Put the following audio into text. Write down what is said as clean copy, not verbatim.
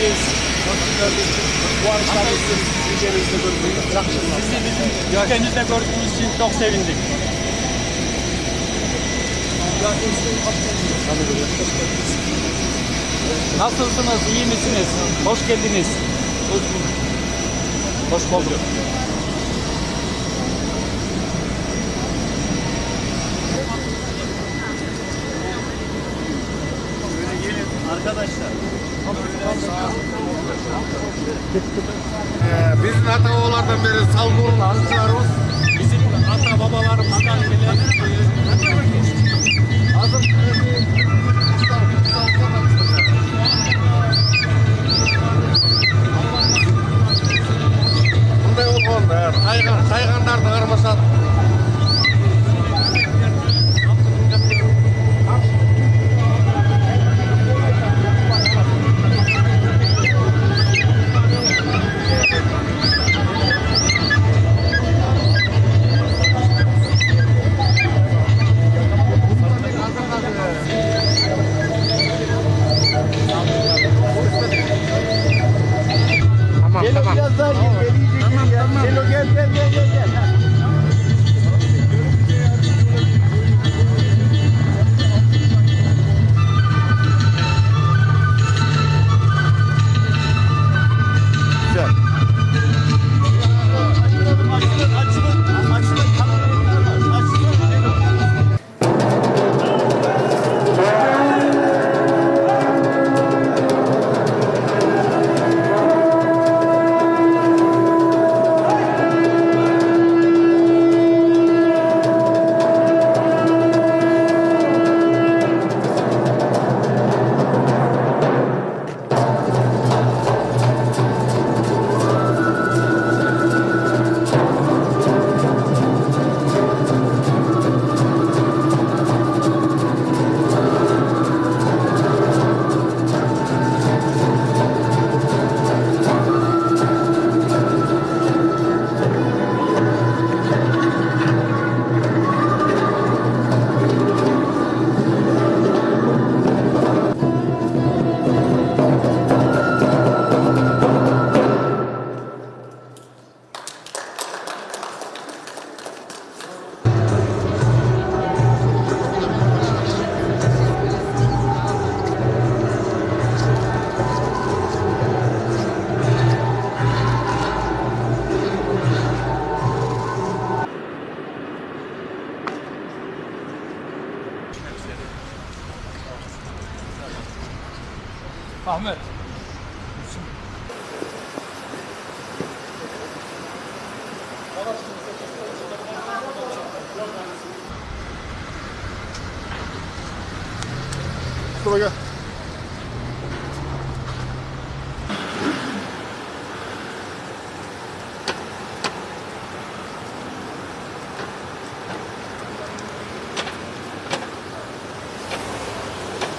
geldiniz. Bu arışlarda sizi ülkemizde görmeyi yakışırlar. Sizi bizim ülkemizde gördüğümüz için çok sevindik. Nasılsınız? İyi misiniz? Hoş geldiniz. Hoş bulduk. Böyle gelin arkadaşlar. Bizim ata-oğlardan beri salgurun hancılarımız. Bizim ata babalarımızdan bile Bunda yol oldu. Sayganlar da armasat. Gel biraz daha gel. Gel iyice gel. Gel. Güzel. Ahmet. Dur gel.